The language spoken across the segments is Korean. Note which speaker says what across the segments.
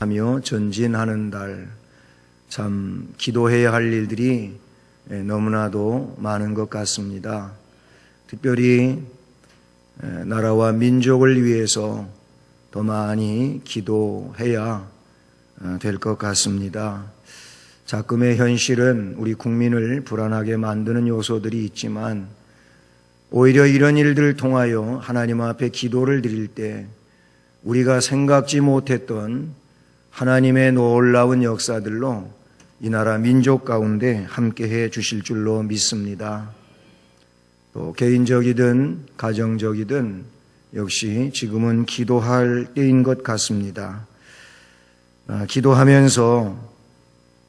Speaker 1: 하며 전진하는 달, 참 기도해야 할 일들이 너무나도 많은 것 같습니다. 특별히 나라와 민족을 위해서 더 많이 기도해야 될 것 같습니다. 자금의 현실은 우리 국민을 불안하게 만드는 요소들이 있지만 오히려 이런 일들을 통하여 하나님 앞에 기도를 드릴 때 우리가 생각지 못했던 하나님의 놀라운 역사들로 이 나라 민족 가운데 함께해 주실 줄로 믿습니다. 또 개인적이든 가정적이든 역시 지금은 기도할 때인 것 같습니다. 기도하면서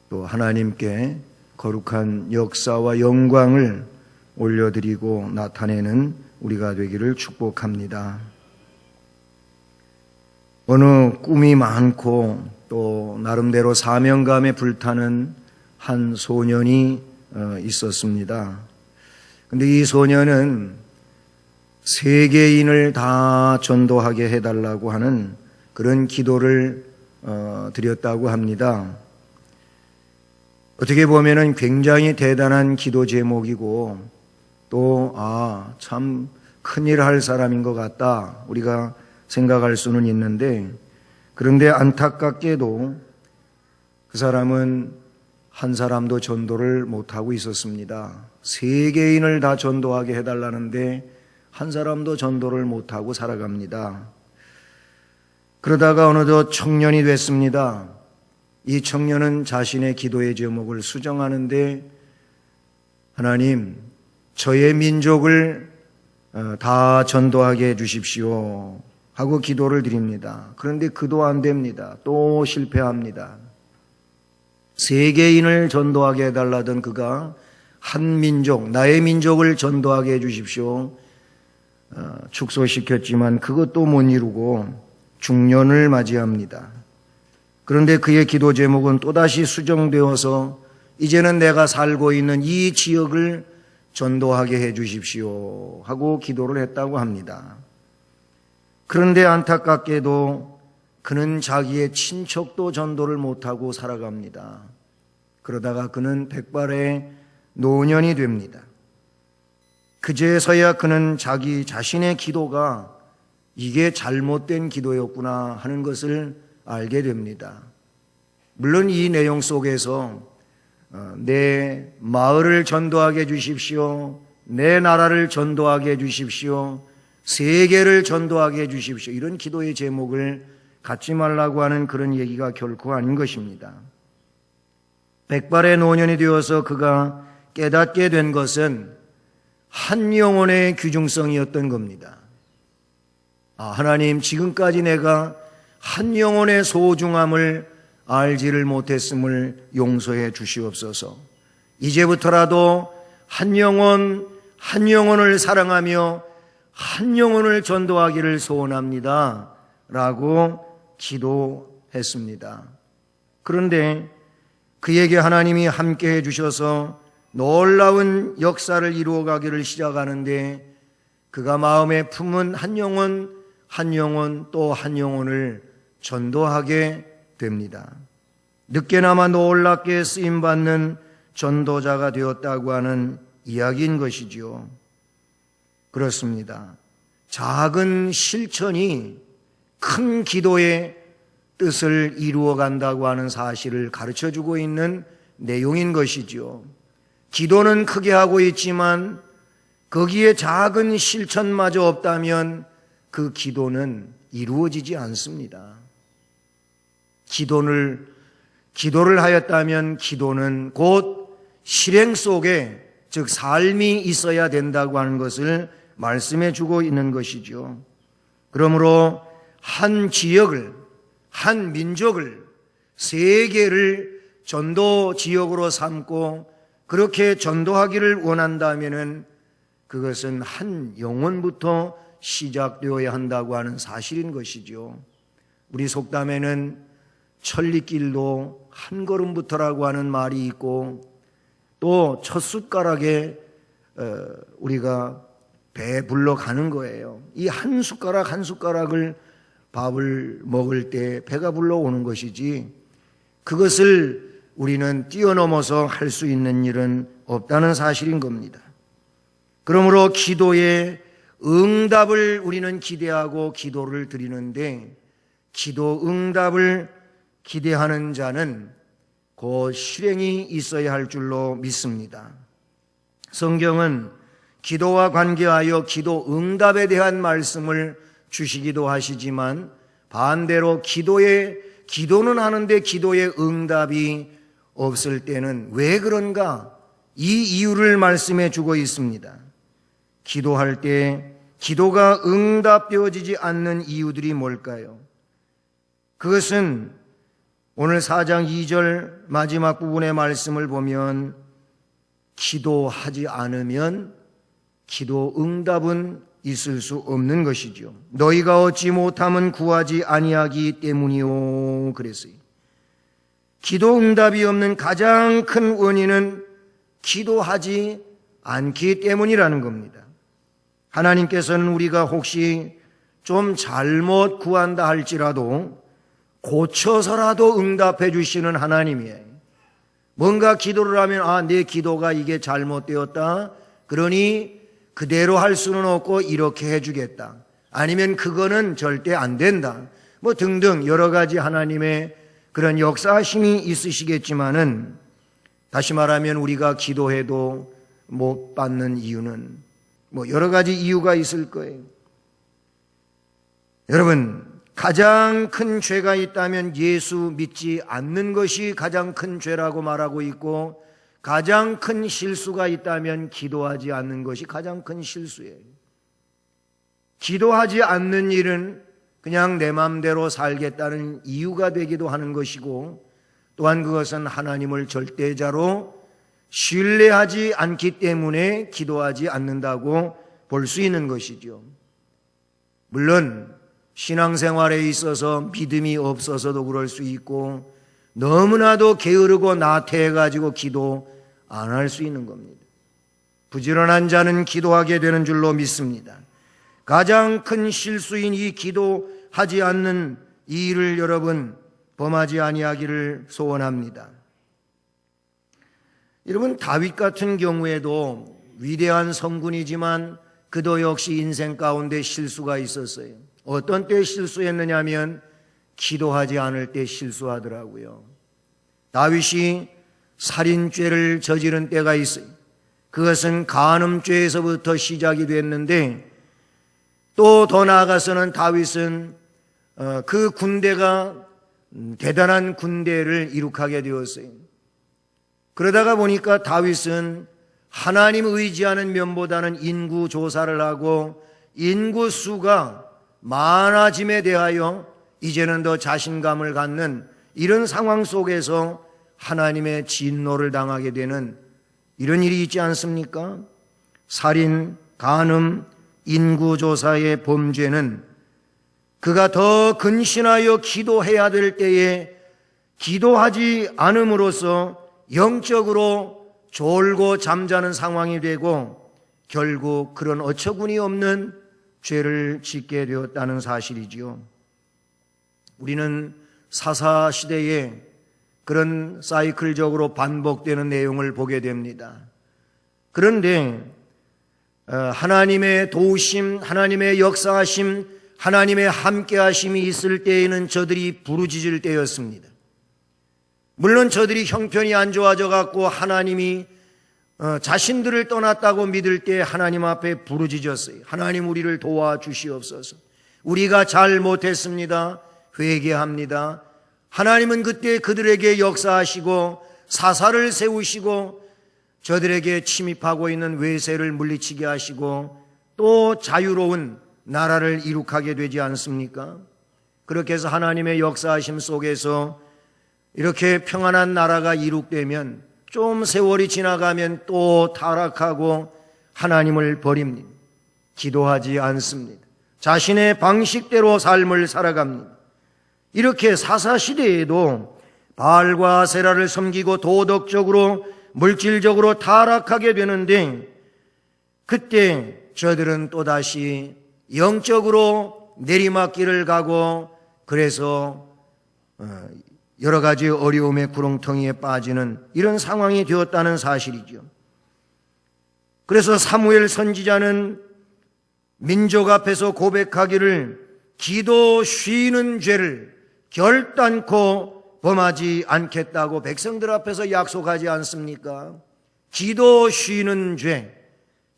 Speaker 1: 또 하나님께 거룩한 역사와 영광을 올려드리고 나타내는 우리가 되기를 축복합니다. 어느 꿈이 많고 또 나름대로 사명감에 불타는 한 소년이 있었습니다. 근데 이 소년은 세계인을 다 전도하게 해달라고 하는 그런 기도를 드렸다고 합니다. 어떻게 보면은 굉장히 대단한 기도 제목이고 또 참 큰일 할 사람인 것 같다 우리가 생각할 수는 있는데, 그런데 안타깝게도 그 사람은 한 사람도 전도를 못하고 있었습니다. 세계인을 다 전도하게 해달라는데 한 사람도 전도를 못하고 살아갑니다. 그러다가 어느덧 청년이 됐습니다. 이 청년은 자신의 기도의 제목을 수정하는데, 하나님, 저의 민족을 다 전도하게 해주십시오 하고 기도를 드립니다. 그런데 그도 안 됩니다. 또 실패합니다. 세계인을 전도하게 해달라던 그가 한 민족, 나의 민족을 전도하게 해주십시오 축소시켰지만 그것도 못 이루고 중년을 맞이합니다. 그런데 그의 기도 제목은 또다시 수정되어서 이제는 내가 살고 있는 이 지역을 전도하게 해주십시오 하고 기도를 했다고 합니다. 그런데 안타깝게도 그는 자기의 친척도 전도를 못하고 살아갑니다. 그러다가 그는 백발의 노년이 됩니다. 그제서야 그는 자기 자신의 기도가 이게 잘못된 기도였구나 하는 것을 알게 됩니다. 물론 이 내용 속에서 내 마을을 전도하게 해주십시오, 내 나라를 전도하게 해주십시오, 세계를 전도하게 해주십시오, 이런 기도의 제목을 갖지 말라고 하는 그런 얘기가 결코 아닌 것입니다. 백발의 노년이 되어서 그가 깨닫게 된 것은 한 영혼의 귀중성이었던 겁니다. 하나님, 지금까지 내가 한 영혼의 소중함을 알지를 못했음을 용서해 주시옵소서. 이제부터라도 한 영혼을 사랑하며 한 영혼을 전도하기를 소원합니다 라고 기도했습니다. 그런데 그에게 하나님이 함께 해주셔서 놀라운 역사를 이루어가기를 시작하는데, 그가 마음에 품은 한 영혼 또 한 영혼을 전도하게 됩니다. 늦게나마 놀랍게 쓰임받는 전도자가 되었다고 하는 이야기인 것이지요. 그렇습니다. 작은 실천이 큰 기도의 뜻을 이루어간다고 하는 사실을 가르쳐주고 있는 내용인 것이지요. 기도는 크게 하고 있지만 거기에 작은 실천마저 없다면 그 기도는 이루어지지 않습니다. 기도를 하였다면 기도는 곧 실행 속에, 즉 삶이 있어야 된다고 하는 것을 말씀해 주고 있는 것이죠. 그러므로 한 지역을, 한 민족을, 세계를 전도 지역으로 삼고 그렇게 전도하기를 원한다면은 그것은 한 영혼부터 시작되어야 한다고 하는 사실인 것이죠. 우리 속담에는 천리길도 한 걸음부터라고 하는 말이 있고, 또 첫 숟가락에 우리가 배불러 가는 거예요. 이 한 숟가락 한 숟가락을 밥을 먹을 때 배가 불러오는 것이지 그것을 우리는 뛰어넘어서 할 수 있는 일은 없다는 사실인 겁니다. 그러므로 기도의 응답을 우리는 기대하고 기도를 드리는데 기도 응답을 기대하는 자는 곧 실행이 있어야 할 줄로 믿습니다. 성경은 기도와 관계하여 기도 응답에 대한 말씀을 주시기도 하시지만 반대로 기도는 하는데 기도의 응답이 없을 때는 왜 그런가? 이 이유를 말씀해 주고 있습니다. 기도할 때 기도가 응답되어지지 않는 이유들이 뭘까요? 그것은 오늘 4장 2절 마지막 부분의 말씀을 보면 기도하지 않으면 기도 응답은 있을 수 없는 것이죠. 너희가 얻지 못함은 구하지 아니하기 때문이요 그랬어요. 기도 응답이 없는 가장 큰 원인은 기도하지 않기 때문이라는 겁니다. 하나님께서는 우리가 혹시 좀 잘못 구한다 할지라도 고쳐서라도 응답해 주시는 하나님이에요. 뭔가 기도를 하면 내 기도가 이게 잘못되었다. 그러니 그대로 할 수는 없고 이렇게 해주겠다. 아니면 그거는 절대 안 된다. 등등 여러 가지 하나님의 그런 역사심이 있으시겠지만은 다시 말하면 우리가 기도해도 못 받는 이유는 여러 가지 이유가 있을 거예요. 여러분, 가장 큰 죄가 있다면 예수 믿지 않는 것이 가장 큰 죄라고 말하고 있고 가장 큰 실수가 있다면 기도하지 않는 것이 가장 큰 실수예요. 기도하지 않는 일은 그냥 내 마음대로 살겠다는 이유가 되기도 하는 것이고 또한 그것은 하나님을 절대자로 신뢰하지 않기 때문에 기도하지 않는다고 볼 수 있는 것이죠. 물론 신앙생활에 있어서 믿음이 없어서도 그럴 수 있고 너무나도 게으르고 나태해가지고 기도 안 할 수 있는 겁니다. 부지런한 자는 기도하게 되는 줄로 믿습니다. 가장 큰 실수인 이 기도하지 않는 이 일을 여러분 범하지 아니하기를 소원합니다. 여러분, 다윗 같은 경우에도 위대한 성군이지만 그도 역시 인생 가운데 실수가 있었어요. 어떤 때 실수했느냐 하면 기도하지 않을 때 실수하더라고요. 다윗이 살인죄를 저지른 때가 있어요. 그것은 간음죄에서부터 시작이 됐는데 또 더 나아가서는 다윗은 그 군대가 대단한 군대를 이룩하게 되었어요. 그러다가 보니까 다윗은 하나님 의지하는 면보다는 인구 조사를 하고 인구 수가 많아짐에 대하여 이제는 더 자신감을 갖는 이런 상황 속에서 하나님의 진노를 당하게 되는 이런 일이 있지 않습니까? 살인, 간음, 인구조사의 범죄는 그가 더 근신하여 기도해야 될 때에 기도하지 않음으로써 영적으로 졸고 잠자는 상황이 되고 결국 그런 어처구니 없는 죄를 짓게 되었다는 사실이지요. 우리는 사사시대에 그런 사이클적으로 반복되는 내용을 보게 됩니다. 그런데 하나님의 도우심, 하나님의 역사하심, 하나님의 함께하심이 있을 때에는 저들이 부르짖을 때였습니다. 물론 저들이 형편이 안 좋아져 갖고 하나님이 자신들을 떠났다고 믿을 때 하나님 앞에 부르짖었어요. 하나님, 우리를 도와주시옵소서. 우리가 잘못했습니다. 회개합니다. 하나님은 그때 그들에게 역사하시고 사사를 세우시고 저들에게 침입하고 있는 외세를 물리치게 하시고 또 자유로운 나라를 이룩하게 되지 않습니까? 그렇게 해서 하나님의 역사하심 속에서 이렇게 평안한 나라가 이룩되면 좀 세월이 지나가면 또 타락하고 하나님을 버립니다. 기도하지 않습니다. 자신의 방식대로 삶을 살아갑니다. 이렇게 사사시대에도 바알과 아세라를 섬기고 도덕적으로 물질적으로 타락하게 되는데 그때 저들은 또다시 영적으로 내리막길을 가고 그래서 여러 가지 어려움의 구렁텅이에 빠지는 이런 상황이 되었다는 사실이죠. 그래서 사무엘 선지자는 민족 앞에서 고백하기를 기도 쉬는 죄를 결단코 범하지 않겠다고 백성들 앞에서 약속하지 않습니까? 기도 쉬는 죄,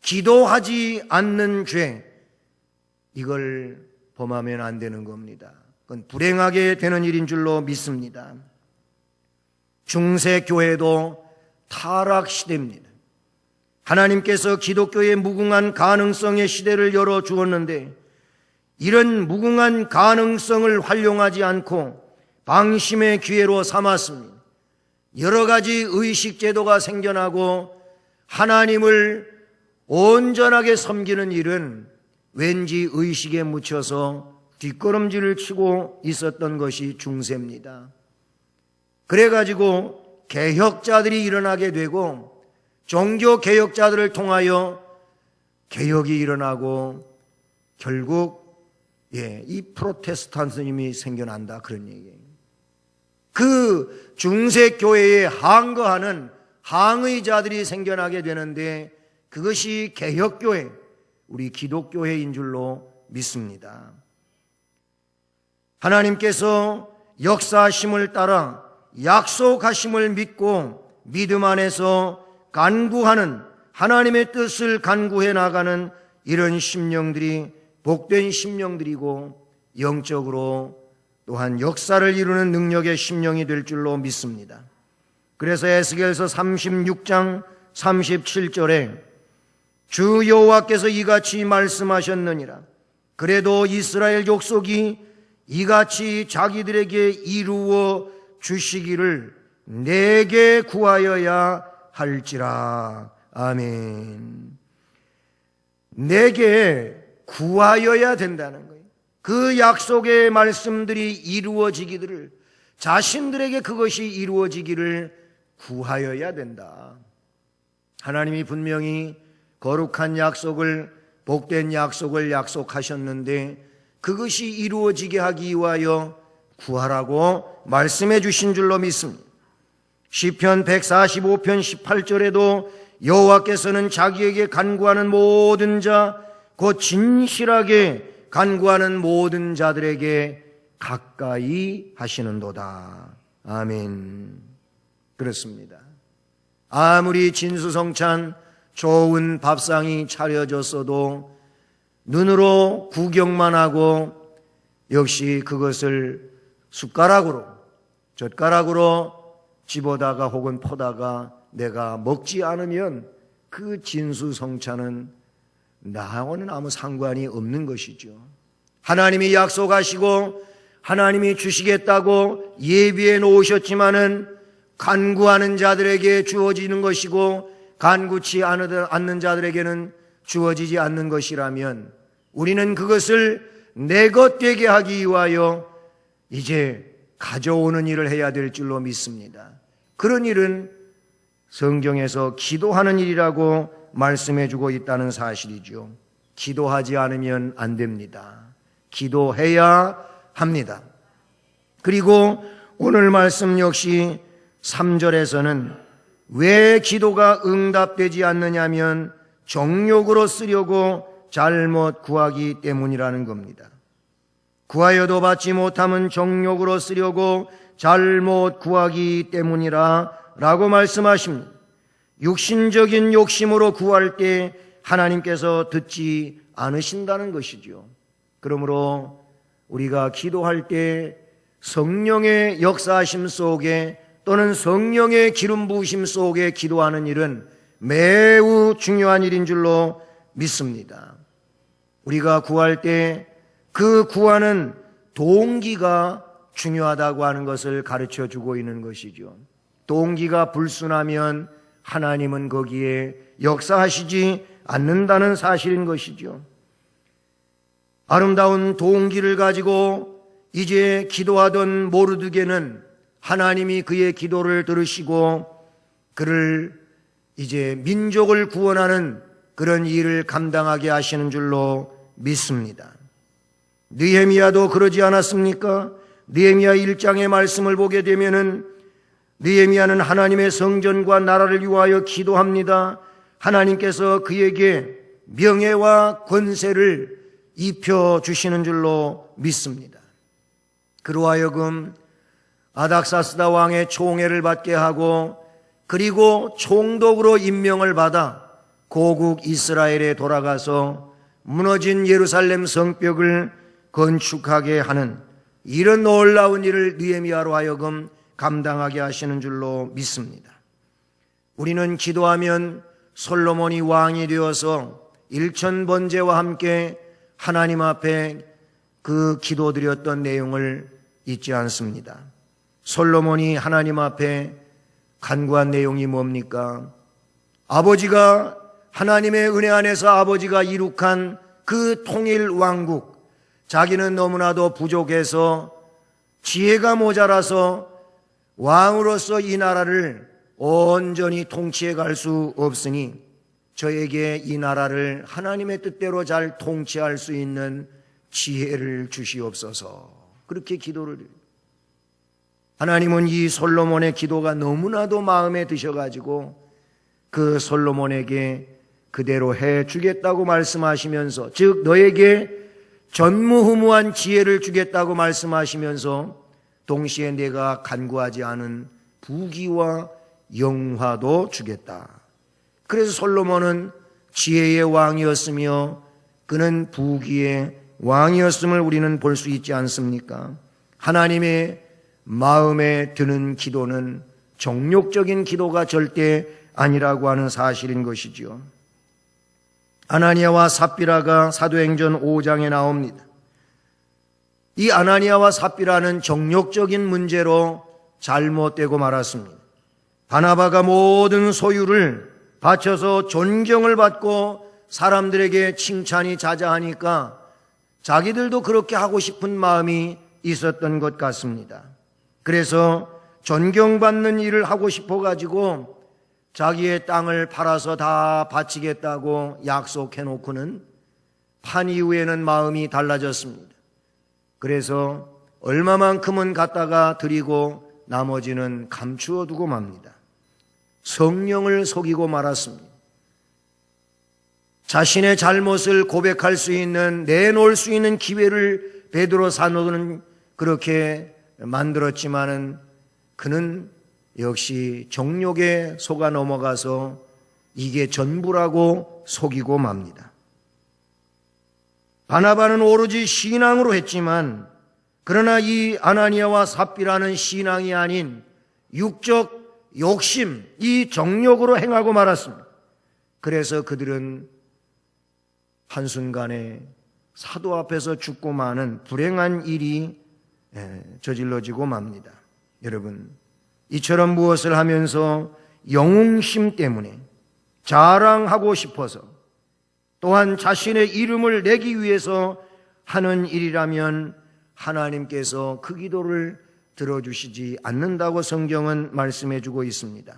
Speaker 1: 기도하지 않는 죄, 이걸 범하면 안 되는 겁니다. 그건 불행하게 되는 일인 줄로 믿습니다. 중세 교회도 타락 시대입니다. 하나님께서 기독교의 무궁한 가능성의 시대를 열어주었는데 이런 무궁한 가능성을 활용하지 않고 방심의 기회로 삼았습니다. 여러 가지 의식 제도가 생겨나고 하나님을 온전하게 섬기는 일은 왠지 의식에 묻혀서 뒷걸음질을 치고 있었던 것이 중세입니다. 그래가지고 개혁자들이 일어나게 되고 종교 개혁자들을 통하여 개혁이 일어나고 결국 이 프로테스탄트즘이 생겨난다, 그런 얘기예요. 그 중세 교회에 항거하는 항의자들이 생겨나게 되는데 그것이 개혁교회, 우리 기독교회인 줄로 믿습니다. 하나님께서 역사하심을 따라 약속하심을 믿고 믿음 안에서 간구하는, 하나님의 뜻을 간구해 나가는 이런 심령들이 복된 심령들이고 영적으로 또한 역사를 이루는 능력의 심령이 될 줄로 믿습니다. 그래서 에스겔서 36장 37절에 주 여호와께서 이같이 말씀하셨느니라. 그래도 이스라엘 족속이 이같이 자기들에게 이루어 주시기를 내게 구하여야 할지라. 아멘. 내게 구하여야 된다는 거예요. 그 약속의 말씀들이 이루어지기를, 자신들에게 그것이 이루어지기를 구하여야 된다. 하나님이 분명히 거룩한 약속을, 복된 약속을 약속하셨는데 그것이 이루어지게 하기 위하여 구하라고 말씀해 주신 줄로 믿습니다. 시편 145편 18절에도 여호와께서는 자기에게 간구하는 모든 자, 곧 진실하게 간구하는 모든 자들에게 가까이 하시는도다. 아멘. 그렇습니다. 아무리 진수성찬 좋은 밥상이 차려졌어도 눈으로 구경만 하고 역시 그것을 숟가락으로, 젓가락으로 집어다가 혹은 퍼다가 내가 먹지 않으면 그 진수성찬은 나하고는 아무 상관이 없는 것이죠. 하나님이 약속하시고 하나님이 주시겠다고 예비해 놓으셨지만은 간구하는 자들에게 주어지는 것이고 간구치 않는 자들에게는 주어지지 않는 것이라면 우리는 그것을 내 것 되게 하기 위하여 이제 가져오는 일을 해야 될 줄로 믿습니다. 그런 일은 성경에서 기도하는 일이라고 말씀해주고 있다는 사실이죠. 기도하지 않으면 안 됩니다. 기도해야 합니다. 그리고 오늘 말씀 역시 3절에서는 왜 기도가 응답되지 않느냐면 정욕으로 쓰려고 잘못 구하기 때문이라는 겁니다. 구하여도 받지 못하면 정욕으로 쓰려고 잘못 구하기 때문이라 라고 말씀하십니다. 육신적인 욕심으로 구할 때 하나님께서 듣지 않으신다는 것이죠. 그러므로 우리가 기도할 때 성령의 역사하심 속에 또는 성령의 기름 부으심 속에 기도하는 일은 매우 중요한 일인 줄로 믿습니다. 우리가 구할 때 그 구하는 동기가 중요하다고 하는 것을 가르쳐 주고 있는 것이죠. 동기가 불순하면 하나님은 거기에 역사하시지 않는다는 사실인 것이죠. 아름다운 동기를 가지고 이제 기도하던 모르드게는 하나님이 그의 기도를 들으시고 그를 이제 민족을 구원하는 그런 일을 감당하게 하시는 줄로 믿습니다. 느헤미야도 그러지 않았습니까? 느헤미야 1장의 말씀을 보게 되면은 느헤미야는 하나님의 성전과 나라를 위하여 기도합니다. 하나님께서 그에게 명예와 권세를 입혀주시는 줄로 믿습니다. 그로 하여금 아닥사스다 왕의 총애를 받게 하고 그리고 총독으로 임명을 받아 고국 이스라엘에 돌아가서 무너진 예루살렘 성벽을 건축하게 하는 이런 놀라운 일을 느헤미야로 하여금 감당하게 하시는 줄로 믿습니다. 우리는 기도하면 솔로몬이 왕이 되어서 일천번제와 함께 하나님 앞에 그 기도드렸던 내용을 잊지 않습니다. 솔로몬이 하나님 앞에 간구한 내용이 뭡니까? 아버지가 하나님의 은혜 안에서 아버지가 이룩한 그 통일 왕국, 자기는 너무나도 부족해서 지혜가 모자라서 왕으로서 이 나라를 온전히 통치해 갈 수 없으니 저에게 이 나라를 하나님의 뜻대로 잘 통치할 수 있는 지혜를 주시옵소서. 그렇게 기도를 드립니다. 하나님은 이 솔로몬의 기도가 너무나도 마음에 드셔가지고 그 솔로몬에게 그대로 해 주겠다고 말씀하시면서, 즉 너에게 전무후무한 지혜를 주겠다고 말씀하시면서 동시에 내가 간구하지 않은 부귀와 영화도 주겠다. 그래서 솔로몬은 지혜의 왕이었으며 그는 부귀의 왕이었음을 우리는 볼 수 있지 않습니까? 하나님의 마음에 드는 기도는 정욕적인 기도가 절대 아니라고 하는 사실인 것이지요. 아나니아와 삽비라가 사도행전 5장에 나옵니다. 이 아나니아와 삽비라는 정욕적인 문제로 잘못되고 말았습니다. 바나바가 모든 소유를 바쳐서 존경을 받고 사람들에게 칭찬이 자자하니까 자기들도 그렇게 하고 싶은 마음이 있었던 것 같습니다. 그래서 존경받는 일을 하고 싶어가지고 자기의 땅을 팔아서 다 바치겠다고 약속해놓고는 판 이후에는 마음이 달라졌습니다. 그래서 얼마만큼은 갖다가 드리고 나머지는 감추어 두고 맙니다. 성령을 속이고 말았습니다. 자신의 잘못을 고백할 수 있는, 내놓을 수 있는 기회를 베드로 사도는 그렇게 만들었지만은 그는 역시 정욕에 속아 넘어가서 이게 전부라고 속이고 맙니다. 바나바는 오로지 신앙으로 했지만 그러나 이 아나니아와 삽비라는 신앙이 아닌 육적 욕심, 이 정욕으로 행하고 말았습니다. 그래서 그들은 한순간에 사도 앞에서 죽고 마는 불행한 일이 저질러지고 맙니다. 여러분, 이처럼 무엇을 하면서 영웅심 때문에 자랑하고 싶어서 또한 자신의 이름을 내기 위해서 하는 일이라면 하나님께서 그 기도를 들어주시지 않는다고 성경은 말씀해 주고 있습니다.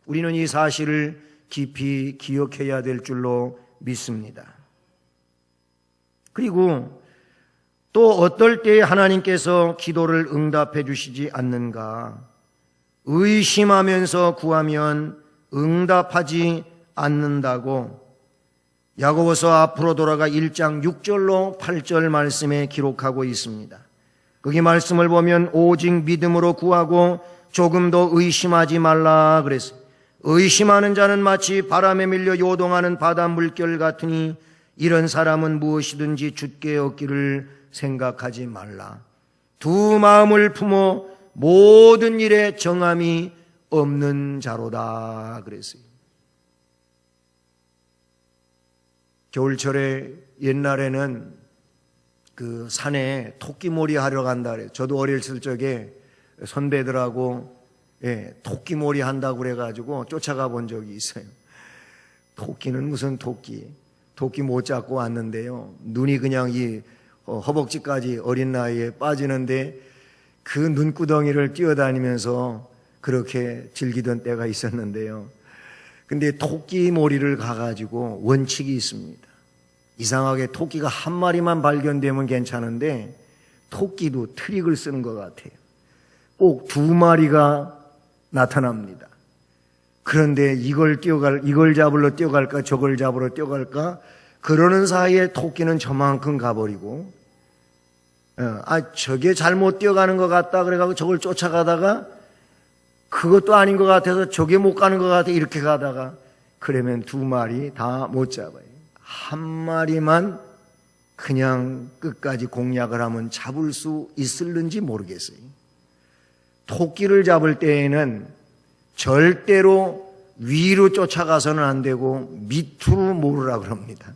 Speaker 1: 우리는 이 사실을 깊이 기억해야 될 줄로 믿습니다. 그리고 또 어떨 때에 하나님께서 기도를 응답해 주시지 않는가? 의심하면서 구하면 응답하지 않는다고 야고보서 앞으로 돌아가 1장 6절로 8절 말씀에 기록하고 있습니다. 거기 말씀을 보면 오직 믿음으로 구하고 조금도 의심하지 말라 그랬어요. 의심하는 자는 마치 바람에 밀려 요동하는 바다 물결 같으니 이런 사람은 무엇이든지 주께 얻기를 생각하지 말라. 두 마음을 품어 모든 일에 정함이 없는 자로다 그랬어요. 겨울철에 옛날에는 그 산에 토끼몰이 하러 간다 그래요. 저도 어렸을 적에 선배들하고 토끼몰이 한다고 그래가지고 쫓아가 본 적이 있어요. 토끼는 무슨 토끼 못 잡고 왔는데요. 눈이 그냥 이 허벅지까지 어린 나이에 빠지는데 그 눈구덩이를 뛰어다니면서 그렇게 즐기던 때가 있었는데요. 근데 토끼몰이를 가가지고 원칙이 있습니다. 이상하게 토끼가 한 마리만 발견되면 괜찮은데 토끼도 트릭을 쓰는 것 같아요. 꼭 2마리가 나타납니다. 그런데 이걸 잡으러 뛰어갈까 저걸 잡으러 뛰어갈까 그러는 사이에 토끼는 저만큼 가버리고 저게 잘못 뛰어가는 것 같다 그래가지고 저걸 쫓아가다가 그것도 아닌 것 같아서 저게 못 가는 것 같아 이렇게 가다가 그러면 2마리 다 못 잡아요. 한 마리만 그냥 끝까지 공략을 하면 잡을 수 있을는지 모르겠어요. 토끼를 잡을 때에는 절대로 위로 쫓아가서는 안 되고 밑으로 모으라 그럽니다.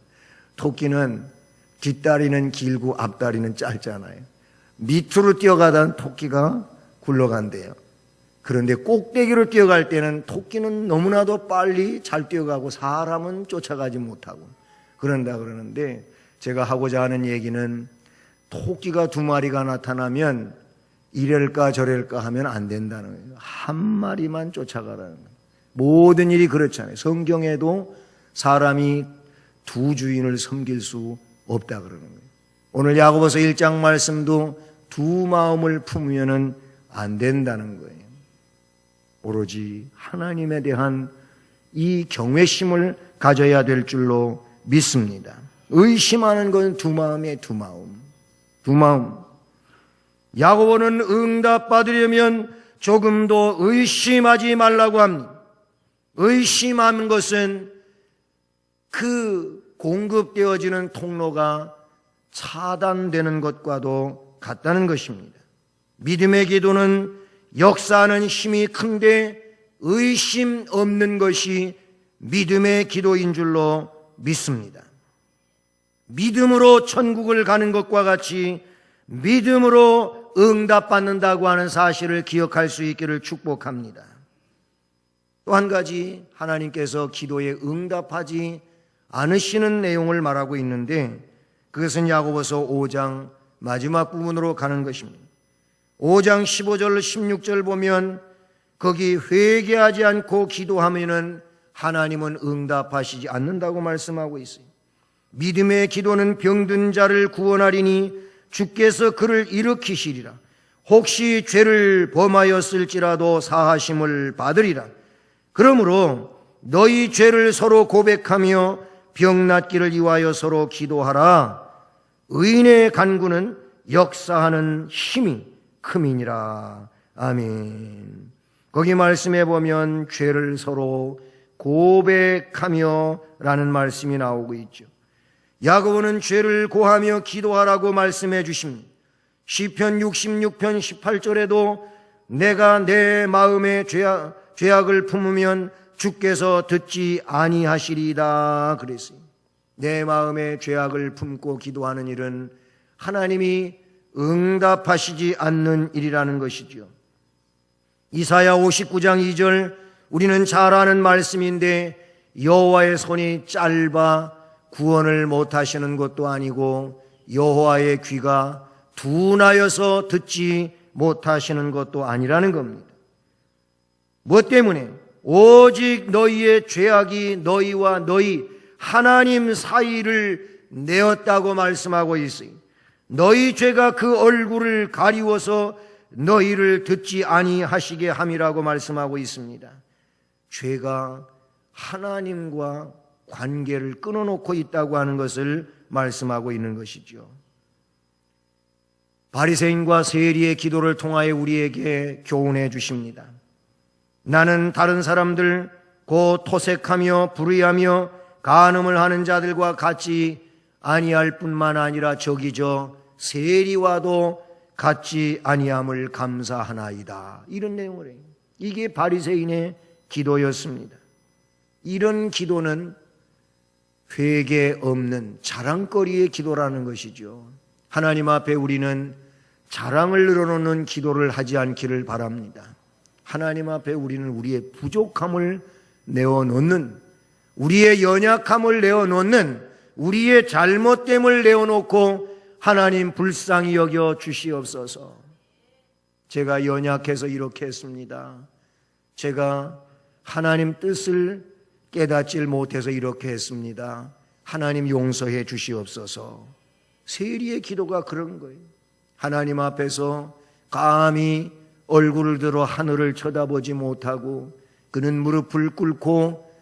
Speaker 1: 토끼는 뒷다리는 길고 앞다리는 짧잖아요. 밑으로 뛰어가다 토끼가 굴러간대요. 그런데 꼭대기로 뛰어갈 때는 토끼는 너무나도 빨리 잘 뛰어가고 사람은 쫓아가지 못하고 그런다 그러는데 제가 하고자 하는 얘기는 토끼가 2마리가 나타나면 이럴까 저럴까 하면 안 된다는 거예요. 한 마리만 쫓아가라는 거예요. 모든 일이 그렇잖아요. 성경에도 사람이 2 주인을 섬길 수 없다 그러는 거예요. 오늘 야고보서 1장 말씀도 2 마음을 품으면 안 된다는 거예요. 오로지 하나님에 대한 이 경외심을 가져야 될 줄로 믿습니다. 의심하는 건 2 마음이에요. 2 마음. 2 마음. 야고보는 응답받으려면 조금도 의심하지 말라고 합니다. 의심하는 것은 그 공급되어지는 통로가 차단되는 것과도 같다는 것입니다. 믿음의 기도는 역사하는 힘이 큰데 의심 없는 것이 믿음의 기도인 줄로 믿습니다. 믿음으로 천국을 가는 것과 같이 믿음으로 응답받는다고 하는 사실을 기억할 수 있기를 축복합니다. 또 한 가지 하나님께서 기도에 응답하지 않으시는 내용을 말하고 있는데 그것은 야고보서 5장 마지막 부분으로 가는 것입니다. 5장 15절 16절 보면 거기 회개하지 않고 기도하면은 하나님은 응답하시지 않는다고 말씀하고 있어요. 믿음의 기도는 병든 자를 구원하리니 주께서 그를 일으키시리라. 혹시 죄를 범하였을지라도 사하심을 받으리라. 그러므로 너희 죄를 서로 고백하며 병 낫기를 위하여 서로 기도하라. 의인의 간구는 역사하는 힘이 큼이니라. 아멘. 거기 말씀해 보면 죄를 서로 고백하며 라는 말씀이 나오고 있죠. 야고보는 죄를 고하며 기도하라고 말씀해 주십니다. 시편 66편 18절에도 내가 내 마음의 죄악을 품으면 주께서 듣지 아니하시리다 그랬어요. 내 마음의 죄악을 품고 기도하는 일은 하나님이 응답하시지 않는 일이라는 것이죠. 이사야 59장 2절 우리는 잘 아는 말씀인데 여호와의 손이 짧아 구원을 못하시는 것도 아니고 여호와의 귀가 둔하여서 듣지 못하시는 것도 아니라는 겁니다. 무엇 때문에? 오직 너희의 죄악이 너희와 너희 하나님 사이를 내었다고 말씀하고 있어요. 너희 죄가 그 얼굴을 가리워서 너희를 듣지 아니하시게 함이라고 말씀하고 있습니다. 죄가 하나님과 관계를 끊어놓고 있다고 하는 것을 말씀하고 있는 것이죠. 바리새인과 세리의 기도를 통하여 우리에게 교훈해 주십니다. 나는 다른 사람들 곧 토색하며 불의하며 간음을 하는 자들과 같이 아니할 뿐만 아니라 저기 저 세리와도 같지 아니함을 감사하나이다. 이런 내용을 해요. 이게 바리새인의 기도였습니다. 이런 기도는 회개 없는 자랑거리의 기도라는 것이죠. 하나님 앞에 우리는 자랑을 늘어놓는 기도를 하지 않기를 바랍니다. 하나님 앞에 우리는 우리의 부족함을 내어놓는, 우리의 연약함을 내어놓는, 우리의 잘못됨을 내어놓고 하나님 불쌍히 여겨 주시옵소서. 제가 연약해서 이렇게 했습니다. 제가 하나님 뜻을 깨닫질 못해서 이렇게 했습니다. 하나님 용서해 주시옵소서. 세리의 기도가 그런 거예요. 하나님 앞에서 감히 얼굴을 들어 하늘을 쳐다보지 못하고 그는 무릎을 꿇고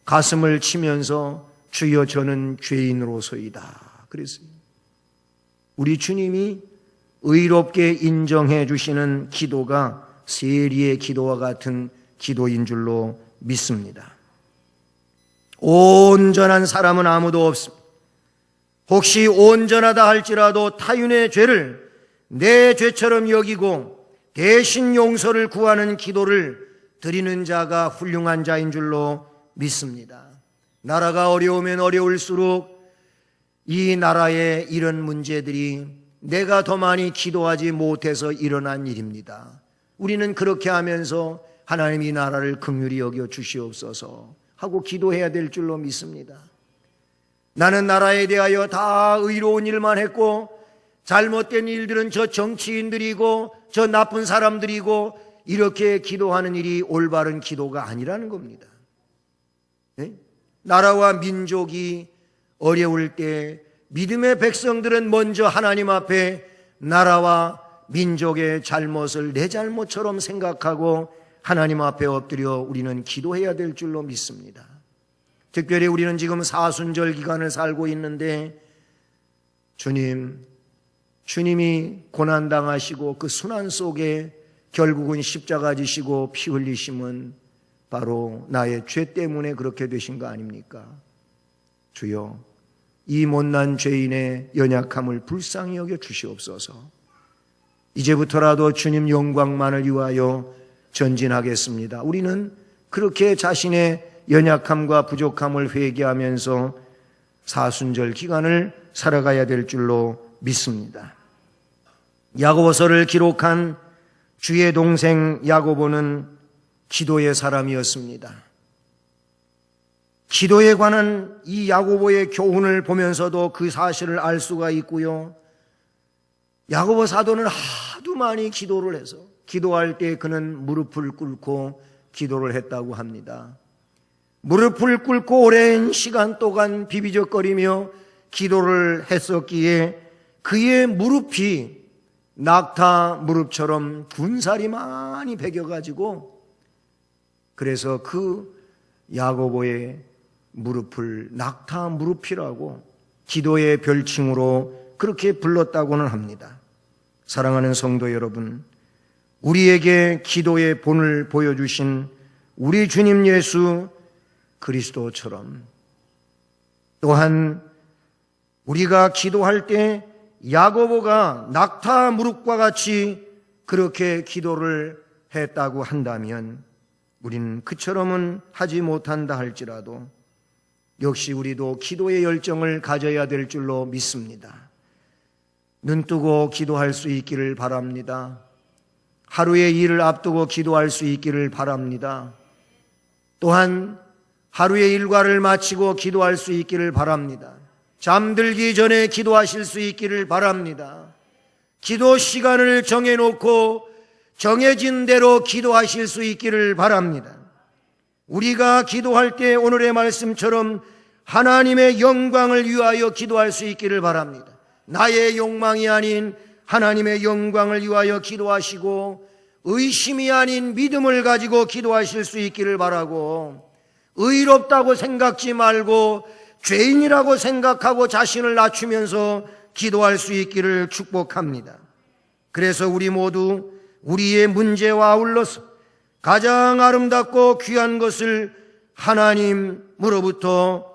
Speaker 1: 가슴을 치면서 주여 저는 죄인으로소이다 그랬습니다. 우리 주님이 의롭게 인정해 주시는 기도가 세리의 기도와 같은 기도인 줄로 믿습니다. 온전한 사람은 아무도 없습니다. 혹시 온전하다 할지라도 타인의 죄를 내 죄처럼 여기고 대신 용서를 구하는 기도를 드리는 자가 훌륭한 자인 줄로 믿습니다. 나라가 어려우면 어려울수록 이 나라의 이런 문제들이 내가 더 많이 기도하지 못해서 일어난 일입니다. 우리는 그렇게 하면서 하나님 이 나라를 긍휼히 여겨 주시옵소서 하고 기도해야 될 줄로 믿습니다. 나는 나라에 대하여 다 의로운 일만 했고 잘못된 일들은 저 정치인들이고 저 나쁜 사람들이고 이렇게 기도하는 일이 올바른 기도가 아니라는 겁니다. 네? 나라와 민족이 어려울 때 믿음의 백성들은 먼저 하나님 앞에 나라와 민족의 잘못을 내 잘못처럼 생각하고 하나님 앞에 엎드려 우리는 기도해야 될 줄로 믿습니다. 특별히 우리는 지금 사순절 기간을 살고 있는데 주님이 고난당하시고 그 순환 속에 결국은 십자가 지시고 피 흘리심은 바로 나의 죄 때문에 그렇게 되신 거 아닙니까? 주여 이 못난 죄인의 연약함을 불쌍히 여겨 주시옵소서. 이제부터라도 주님 영광만을 위하여 전진하겠습니다. 우리는 그렇게 자신의 연약함과 부족함을 회개하면서 사순절 기간을 살아가야 될 줄로 믿습니다. 야고보서를 기록한 주의 동생 야고보는 기도의 사람이었습니다. 기도에 관한 이 야고보의 교훈을 보면서도 그 사실을 알 수가 있고요. 야고보 사도는 하도 많이 기도를 해서 기도할 때 그는 무릎을 꿇고 기도를 했다고 합니다. 무릎을 꿇고 오랜 시간 동안 비비적거리며 기도를 했었기에 그의 무릎이 낙타 무릎처럼 군살이 많이 배겨가지고 그래서 그 야고보의 무릎을 낙타 무릎이라고 기도의 별칭으로 그렇게 불렀다고는 합니다. 사랑하는 성도 여러분, 우리에게 기도의 본을 보여주신 우리 주님 예수 그리스도처럼 또한 우리가 기도할 때 야고보가 낙타 무릎과 같이 그렇게 기도를 했다고 한다면 우리는 그처럼은 하지 못한다 할지라도 역시 우리도 기도의 열정을 가져야 될 줄로 믿습니다. 눈뜨고 기도할 수 있기를 바랍니다. 하루의 일을 앞두고 기도할 수 있기를 바랍니다. 또한 하루의 일과를 마치고 기도할 수 있기를 바랍니다. 잠들기 전에 기도하실 수 있기를 바랍니다. 기도 시간을 정해놓고 정해진 대로 기도하실 수 있기를 바랍니다. 우리가 기도할 때 오늘의 말씀처럼 하나님의 영광을 위하여 기도할 수 있기를 바랍니다. 나의 욕망이 아닌 하나님의 영광을 위하여 기도하시고 의심이 아닌 믿음을 가지고 기도하실 수 있기를 바라고 의롭다고 생각지 말고 죄인이라고 생각하고 자신을 낮추면서 기도할 수 있기를 축복합니다. 그래서 우리 모두 우리의 문제와 아울러서 가장 아름답고 귀한 것을 하나님으로부터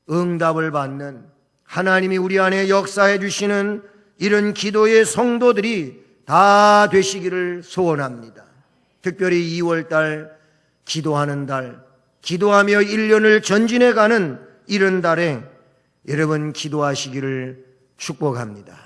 Speaker 1: 응답을 받는 하나님이 우리 안에 역사해 주시는 이런 기도의 성도들이 다 되시기를 소원합니다. 특별히 2월달 기도하는 달, 기도하며 1년을 전진해 가는 이런 달에 여러분 기도하시기를 축복합니다.